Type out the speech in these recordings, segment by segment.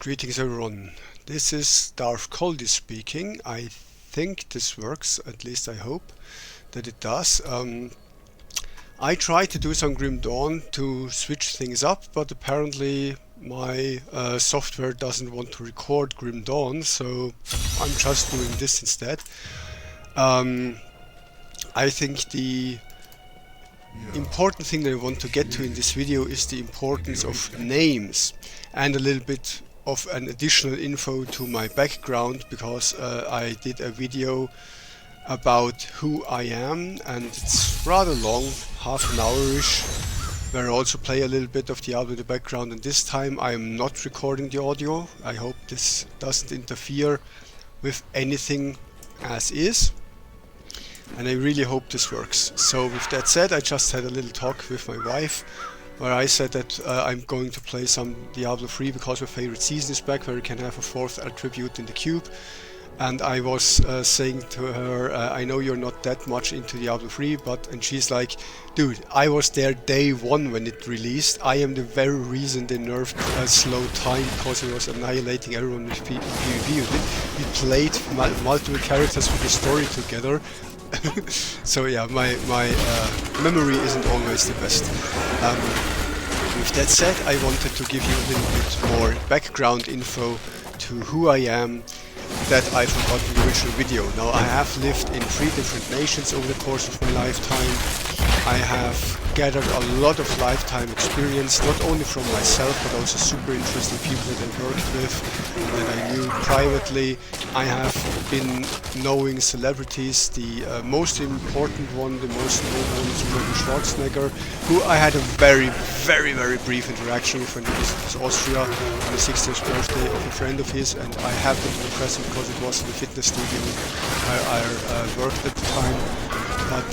Greetings everyone, this is Darth Coldy speaking. I think this works, at least I hope that it does. I tried to do some Grim Dawn to switch things up, but apparently my software doesn't want to record Grim Dawn, so I'm just doing this instead. I think the important thing that I want to get to in this video is the importance of names and a little bit of an additional info to my background, because I did a video about who I am and it's rather long, half an hour-ish, where I also play a little bit of the audio in the background, and this time I am not recording the audio. I hope this doesn't interfere with anything as is, and I really hope this works. So with that said, I just had a little talk with my wife where I said that I'm going to play some Diablo 3 because my favorite season is back, where you can have a 4th attribute in the cube. And I was saying to her, I know you're not that much into Diablo 3, and she's like, dude, I was there day one when it released. I am the very reason they nerfed slow time, because it was annihilating everyone with PvP. We played multiple characters with the story together. So yeah, my memory isn't always the best. With that said, I wanted to give you a little bit more background info to who I am that I forgot in the original video. Now, I have lived in 3 different nations over the course of my lifetime. I have gathered a lot of lifetime experience, not only from myself, but also super interesting people that I worked with, that I knew privately. I have been knowing celebrities. The most important one, the most known one, is Arnold Schwarzenegger, who I had a very brief interaction with when he visited Austria on the 60th birthday of a friend of his, and I happened to impress him because it was in the fitness studio where I worked at the time. But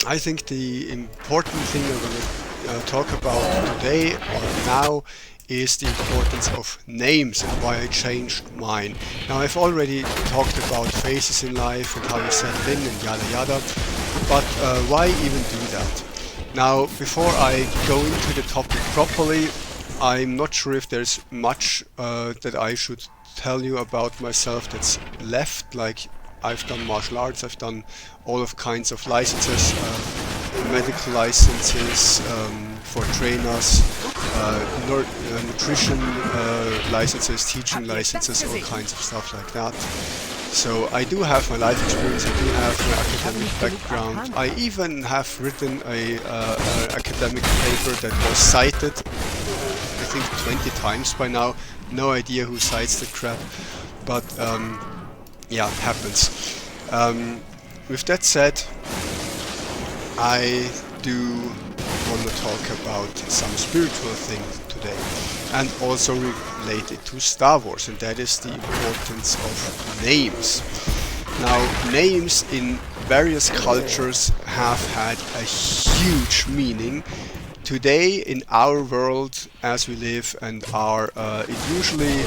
I think the important thing I'm going to talk about today or now is the importance of names and why I changed mine. Now, I've already talked about phases in life and how you settle in and yada yada, but why even do that? Now, before I go into the topic properly, I'm not sure if there's much that I should tell you about myself that's left. Like, I've done martial arts, I've done all of kinds of licenses, medical licenses for trainers, nutrition licenses, teaching licenses, all kinds of stuff like that. So I do have my life experience, I do have my academic background. I even have written a academic paper that was cited, I think 20 times by now. No idea who cites the crap, but yeah, it happens. With that said, I do want to talk about some spiritual things today, and also related to Star Wars, and that is the importance of names. Now, names in various cultures have had a huge meaning. Today, in our world as we live and are, it usually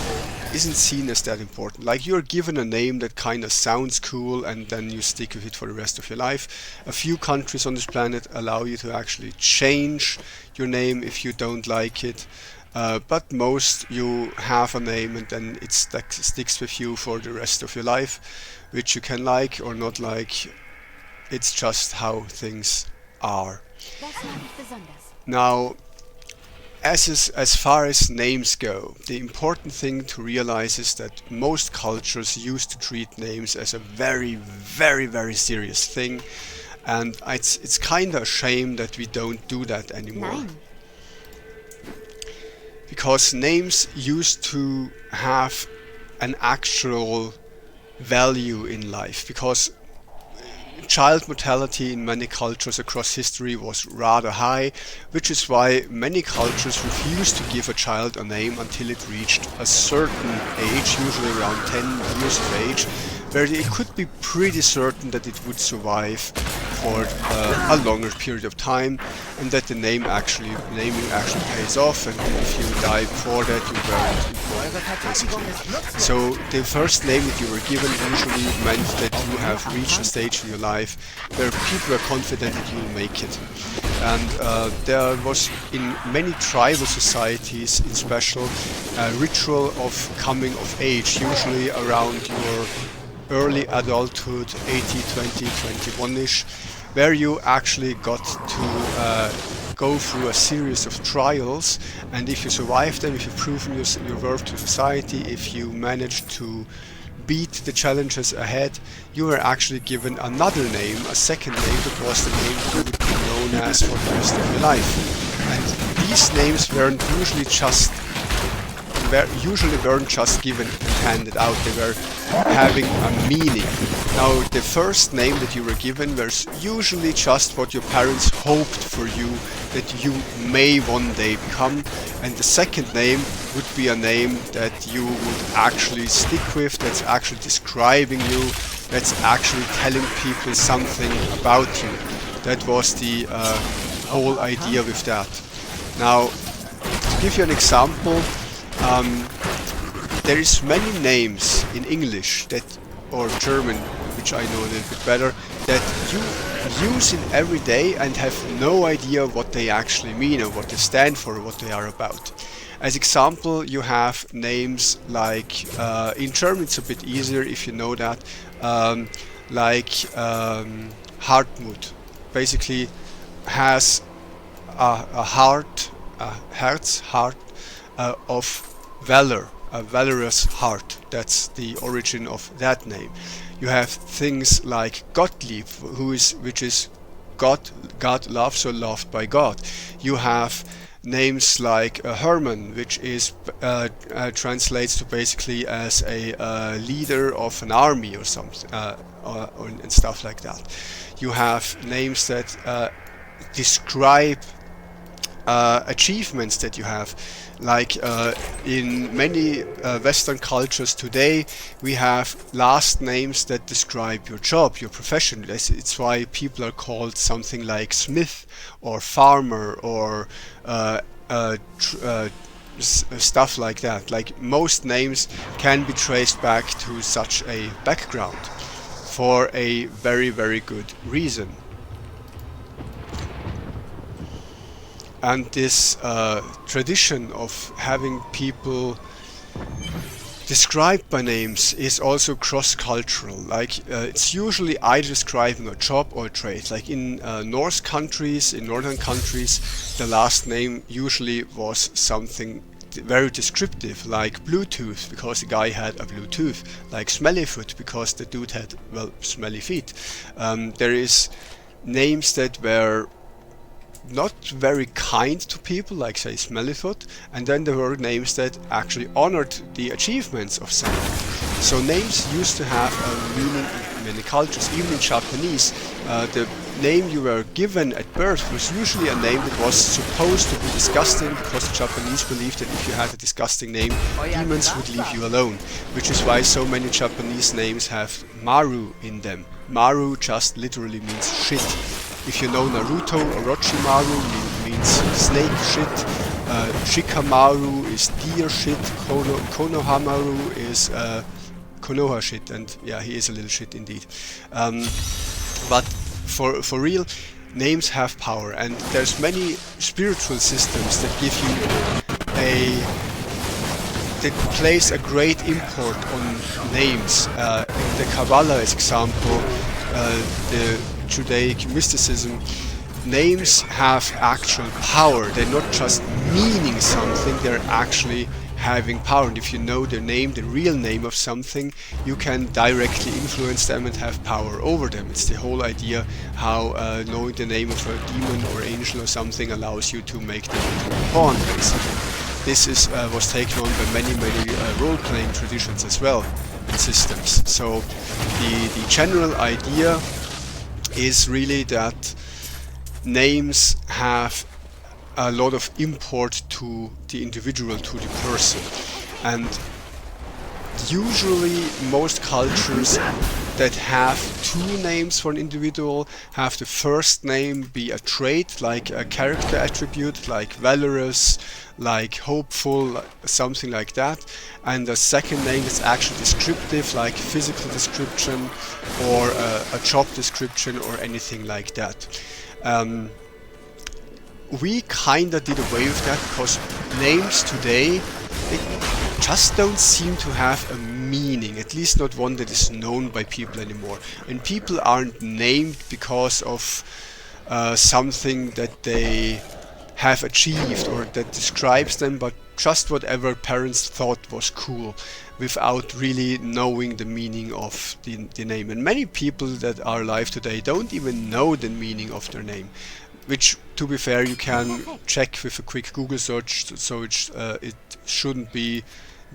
isn't seen as that important. Like, you're given a name that kind of sounds cool and then you stick with it for the rest of your life. A few countries on this planet allow you to actually change your name if you don't like it, but most, you have a name and then it sticks with you for the rest of your life, which you can like or not like. It's just how things are. Now, as far as names go, the important thing to realize is that most cultures used to treat names as a very serious thing, and it's kind of a shame that we don't do that anymore. Because names used to have an actual value in life, because child mortality in many cultures across history was rather high, which is why many cultures refused to give a child a name until it reached a certain age, usually around 10 years of age, where it could be pretty certain that it would survive for a longer period of time, and that the naming actually pays off, and if you die before that, you weren't important, basically. So the first name that you were given usually meant that you have reached a stage in your life where people are confident that you will make it. And there was in many tribal societies in special a ritual of coming of age, usually around your early adulthood, 18, 20, 21-ish, where you actually got to go through a series of trials, and if you survive them, if you've proven your worth to society, if you managed to beat the challenges ahead, you were actually given another name, a second name that was the name you would be known as for the rest of your life. And these names weren't usually just given and handed out, they were having a meaning. Now, the first name that you were given was usually just what your parents hoped for you that you may one day become, and the second name would be a name that you would actually stick with, that's actually describing you, that's actually telling people something about you. That was the whole idea with that. Now, to give you an example, there is many names in English that, or German, which I know a little bit better, that you use in every day and have no idea what they actually mean or what they stand for or what they are about. As example, you have names like, in German it's a bit easier if you know that, like Hartmut, basically has a heart, of valor, a valorous heart. That's the origin of that name. You have things like Gottlieb, which is God loves, or loved by God. You have names like Hermann, which is translates to basically as a leader of an army or something, and stuff like that. You have names that describe achievements that you have, like in many Western cultures today, we have last names that describe your job, your profession. It's why people are called something like Smith or Farmer or stuff like that. Like, most names can be traced back to such a background for a very, very good reason. And this tradition of having people described by names is also cross-cultural. Like, it's usually either describing a job or a trade. Like in northern countries, the last name usually was something very descriptive, like Bluetooth, because the guy had a Bluetooth, like Smellyfoot, because the dude had, well, smelly feet. There is names that were not very kind to people, like say Smellyfoot, and then there were names that actually honored the achievements of someone. So names used to have a meaning in many cultures. Even in Japanese, the name you were given at birth was usually a name that was supposed to be disgusting, because the Japanese believed that if you had a disgusting name, demons would leave you alone, which is why so many Japanese names have Maru in them. Maru just literally means shit. If you know Naruto, Orochimaru means snake shit, Shikamaru is deer shit, Konohamaru is Konoha shit, and yeah, he is a little shit indeed. But for real, names have power, and there's many spiritual systems that give you that place a great import on names. The Kabbalah, as example, the Judaic mysticism, names have actual power. They're not just meaning something, they're actually having power. And if you know the name, the real name of something, you can directly influence them and have power over them. It's the whole idea how knowing the name of a demon or angel or something allows you to make them into a pawn, basically. This was taken on by many role-playing traditions as well, and systems. So the general idea is really that names have a lot of import to the individual, to the person. And usually most cultures that have two names for an individual have the first name be a trait, like a character attribute, like valorous, like hopeful, something like that, and the second name is actually descriptive, like physical description or a job description or anything like that. we kinda did away with that because names today, they just don't seem to have a meaning, at least not one that is known by people anymore. And people aren't named because of something that they have achieved or that describes them, but just whatever parents thought was cool without really knowing the meaning of the name. And many people that are alive today don't even know the meaning of their name, which, to be fair, you can check with a quick Google search, so it shouldn't be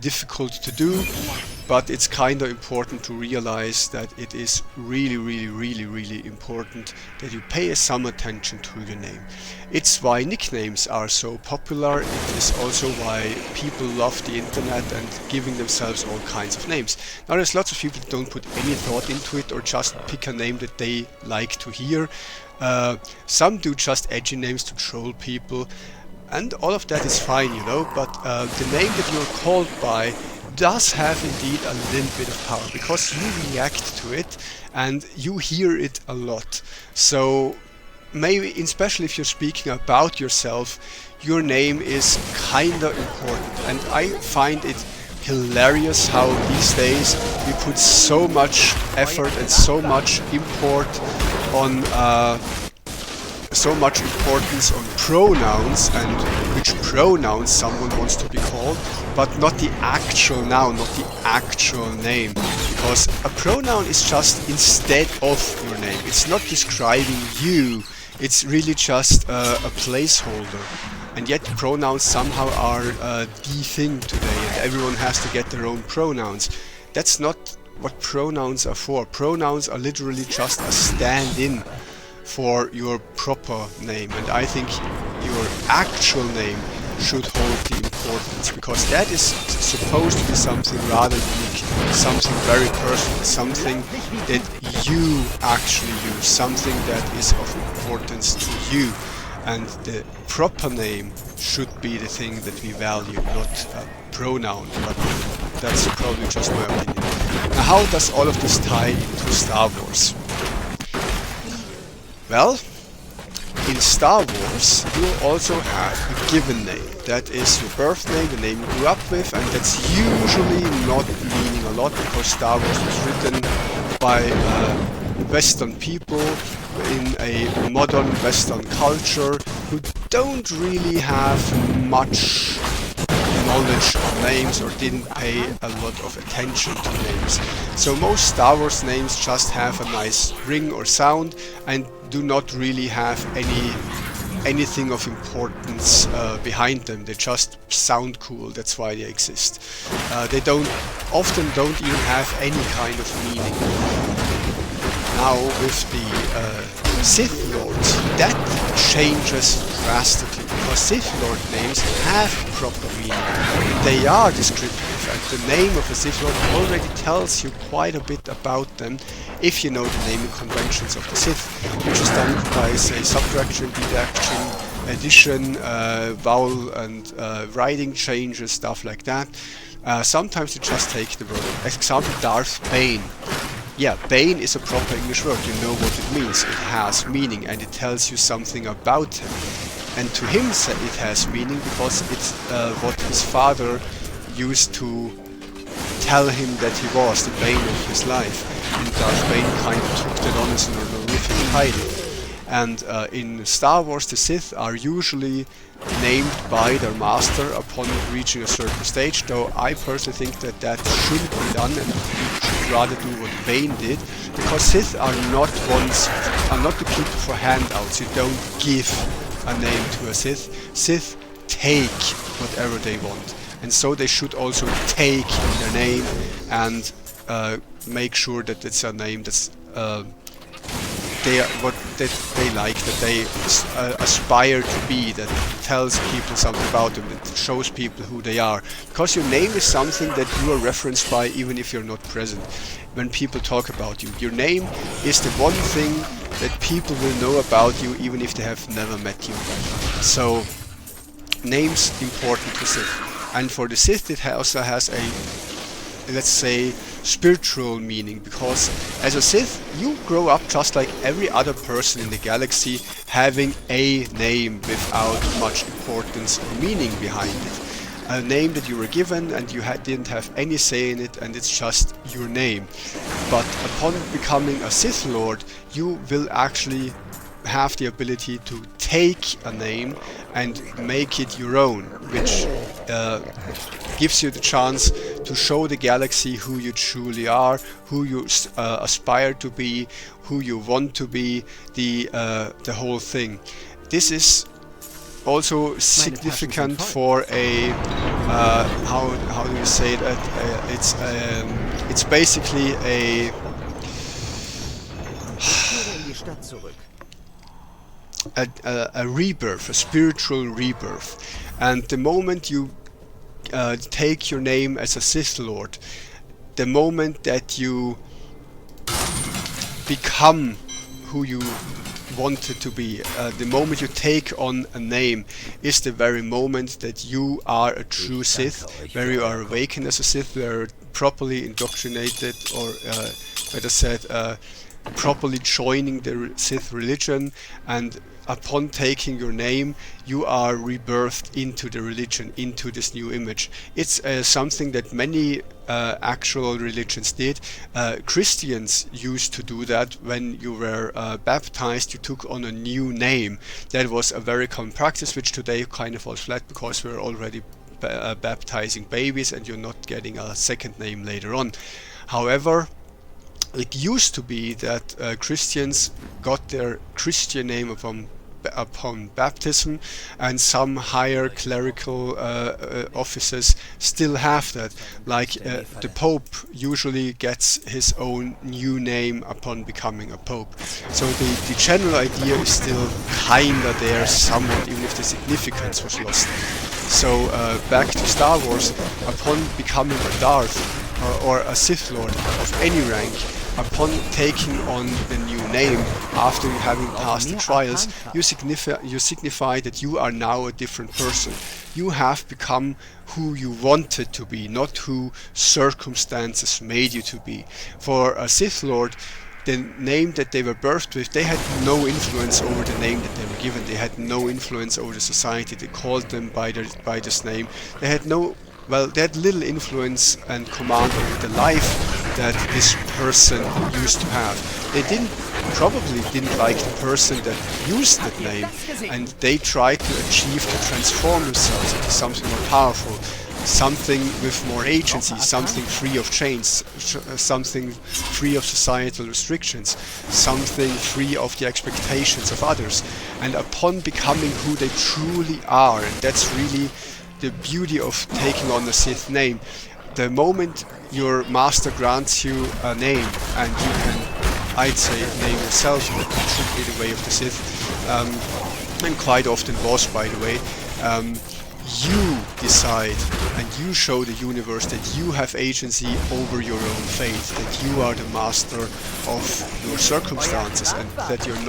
difficult to do, but it's kind of important to realize that it is really important that you pay some attention to your name. It's why nicknames are so popular. It is also why people love the internet and giving themselves all kinds of names. Now, there's lots of people that don't put any thought into it or just pick a name that they like to hear. Some do just edgy names to troll people, and all of that is fine, you know, but the name that you're called by does have indeed a little bit of power, because you react to it and you hear it a lot. So maybe, especially if you're speaking about yourself, your name is kinda important. And I find it hilarious how these days we put so much effort and so much importance on pronouns and which pronouns someone wants to be called, but not the actual noun, not the actual name. Because a pronoun is just instead of your name. It's not describing you. It's really just a placeholder. And yet pronouns somehow are the thing today, and everyone has to get their own pronouns. That's not what pronouns are for. Pronouns are literally just a stand-in for your proper name, and I think your actual name should hold the importance, because that is supposed to be something rather unique, something very personal, something that you actually use, something that is of importance to you. And the proper name should be the thing that we value, not a pronoun, but that's probably just my opinion. Now, how does all of this tie into Star Wars? Well, in Star Wars you also have a given name. That is your birth name, the name you grew up with, and that's usually not meaning a lot, because Star Wars was written by Western people in a modern Western culture who don't really have much knowledge of names or didn't pay a lot of attention to names. So most Star Wars names just have a nice ring or sound and do not really have anything of importance behind them. They just sound cool, that's why they exist. They often don't even have any kind of meaning. Now with the Sith Lords, that changes drastically, because Sith Lord names have proper meaning. They are descriptive, and the name of a Sith Lord already tells you quite a bit about them if you know the naming conventions of the Sith, which is done by, say, subtraction, deduction, addition, vowel and writing changes, stuff like that. Sometimes you just take the word. Example, Darth Bane. Yeah, Bane is a proper English word, you know what it means. It has meaning and it tells you something about him. And to him it has meaning because it's what his father used to tell him that he was, the bane of his life. And Darth Bane kind of took that on as an honorific title. And in Star Wars, the Sith are usually named by their master upon reaching a certain stage, though I personally think that that shouldn't be done and you should rather do what Bane did, because Sith are not the people for handouts. You don't give a name to a Sith. Sith take whatever they want, and so they should also take their name and make sure that it's a name that's they like, that they aspire to be, that tells people something about them, that shows people who they are. Because your name is something that you are referenced by even if you're not present. When people talk about you, your name is the one thing that people will know about you even if they have never met you. So, name's important to Sith. And for the Sith it also has a, let's say, spiritual meaning, because as a Sith you grow up just like every other person in the galaxy, having a name without much importance or meaning behind it. A name that you were given and you didn't have any say in it, and it's just your name. But upon becoming a Sith Lord, you will actually have the ability to take a name and make it your own, which gives you the chance to show the galaxy who you truly are, who you aspire to be, who you want to be, the whole thing. This is also significant for a how do you say that? It's basically a rebirth, a spiritual rebirth. And the moment you take your name as a Sith Lord, the moment that you become who you wanted to be, the moment you take on a name, is the very moment that you are a true Sith, where you are awakened as a Sith, where you're properly indoctrinated, or better said, properly joining the Sith religion, and upon taking your name you are rebirthed into the religion, into this new image. It's something that many actual religions did. Christians used to do that. When you were baptized, you took on a new name. That was a very common practice, which today kind of falls flat because we're already baptizing babies and you're not getting a second name later on. However, it used to be that Christians got their Christian name upon baptism, and some higher clerical officers still have that. Like the Pope usually gets his own new name upon becoming a Pope. So the general idea is still kinda there somewhat, even if the significance was lost. So back to Star Wars, upon becoming a Darth or a Sith Lord of any rank, upon taking on the new name, after having passed the trials, you signify that you are now a different person. You have become who you wanted to be, not who circumstances made you to be. For a Sith Lord, the name that they were birthed with, they had no influence over the name that they were given. They had no influence over the society. They called them by this name. They had little influence and command over the life that this person used to have. They probably didn't like the person that used that name, and they tried to achieve to transform themselves into something more powerful, something with more agency, something free of chains, something free of societal restrictions, something free of the expectations of others. And upon becoming who they truly are, and that's really the beauty of taking on the Sith name, the moment your master grants you a name, and you can, I'd say, name yourself, that should be the way of the Sith, and quite often was, by the way, you decide and you show the universe that you have agency over your own fate, that you are the master of your circumstances, and that you're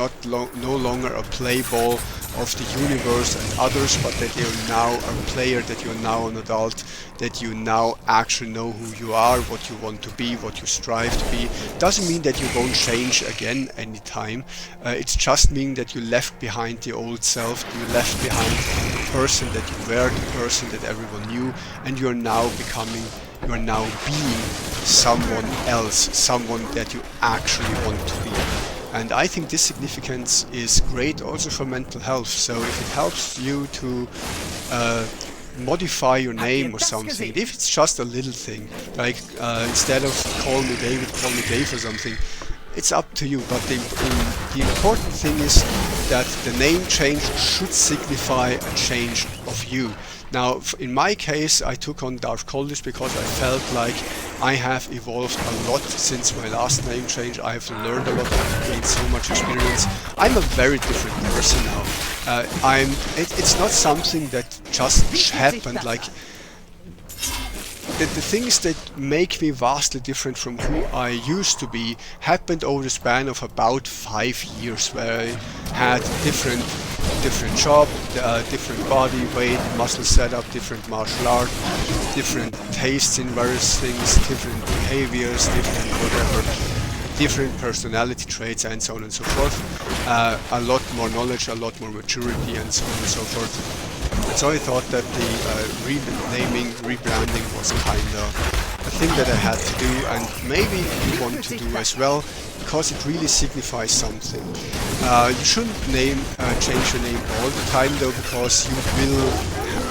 no longer a play ball of the universe and others, but that you're now a player, that you're now an adult, that you now actually know who you are, what you want to be, what you strive to be. Doesn't mean that you won't change again anytime. It's just meaning that you left behind the old self, you left behind the person that you were, the person that everyone knew, and you're now being someone else, someone that you actually want to be. And I think this significance is great also for mental health. So if it helps you to modify your name or something, if it's just a little thing, like instead of call me David, call me Dave or something, it's up to you. But the important thing is that the name change should signify a change of you. Now, in my case, I took on Darth Kolditch because I felt like I have evolved a lot since my last name change. I have learned a lot, I've gained so much experience. I'm a very different person now. It's not something that just happened. Like the things that make me vastly different from who I used to be happened over the span of about 5 years, where I had different job, different body weight, muscle setup, different martial art, different tastes in various things, different behaviors, different whatever, different personality traits, and so on and so forth. A lot more knowledge, a lot more maturity, and so on and so forth. And so I thought that the renaming, rebranding was kind of a thing that I had to do, and maybe you want to do as well, because it really signifies something. You shouldn't change your name all the time though, because you will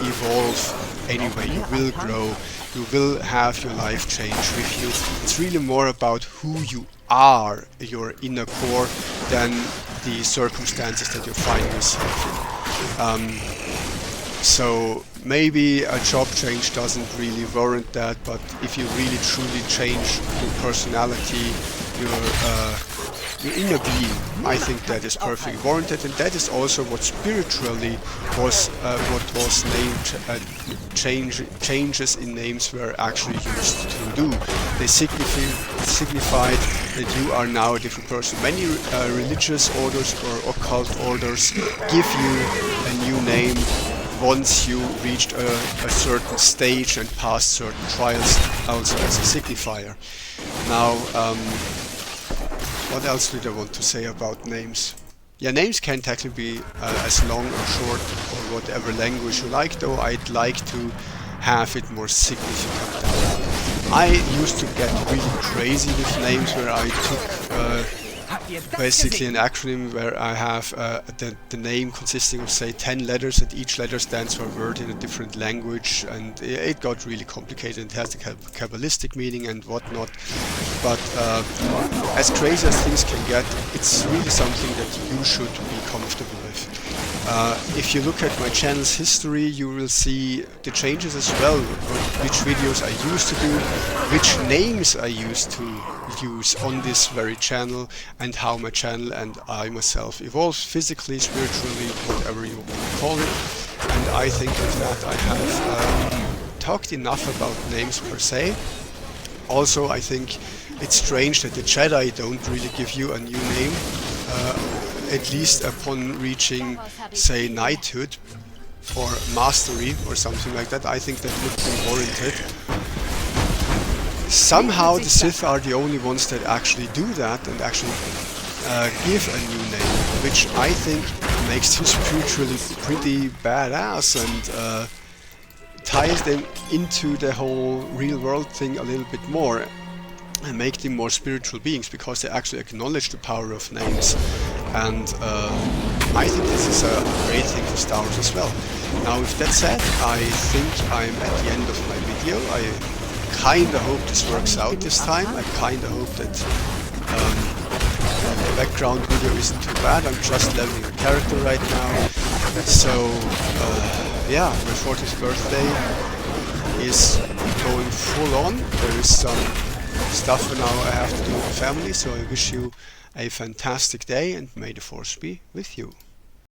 evolve anyway, you will grow, you will have your life change with you. It's really more about who you are, your inner core, than the circumstances that you find yourself in. So maybe a job change doesn't really warrant that, but if you really truly change your personality, your inner being, I think that is perfectly warranted, and that is also what spiritually was what was named changes in names were actually used to do. They signified that you are now a different person. Many religious orders or occult orders give you a new name once you reached a certain stage and passed certain trials, also as a signifier. Now, what else did I want to say about names? Yeah, names can technically be as long or short or whatever language you like, though I'd like to have it more significant than that. I used to get really crazy with names where I took basically an acronym where I have the name consisting of say 10 letters, and each letter stands for a word in a different language, and it got really complicated. It has a Kabbalistic meaning and whatnot, but as crazy as things can get, it's really something that you should be comfortable with. If you look at my channel's history, you will see the changes as well, which videos I used to do, which names I used to use on this very channel, and how my channel and I myself evolved physically, spiritually, whatever you want to call it. And I think with that I have talked enough about names per se. Also, I think it's strange that the Jedi don't really give you a new name, at least upon reaching, say, knighthood or mastery or something like that. I think that would be warranted. Somehow the Sith are the only ones that actually do that and actually give a new name, which I think makes them spiritually pretty badass and ties them into the whole real world thing a little bit more and make them more spiritual beings, because they actually acknowledge the power of names. And I think this is a great thing for Star Wars as well. Now, with that said, I think I'm at the end of my video. I kinda hope this works out this time. I kinda hope that the background video isn't too bad. I'm just leveling a character right now. So yeah, my 40th birthday is going full on. There is some stuff now I have to do with the family, so I wish you a fantastic day, and may the Force be with you.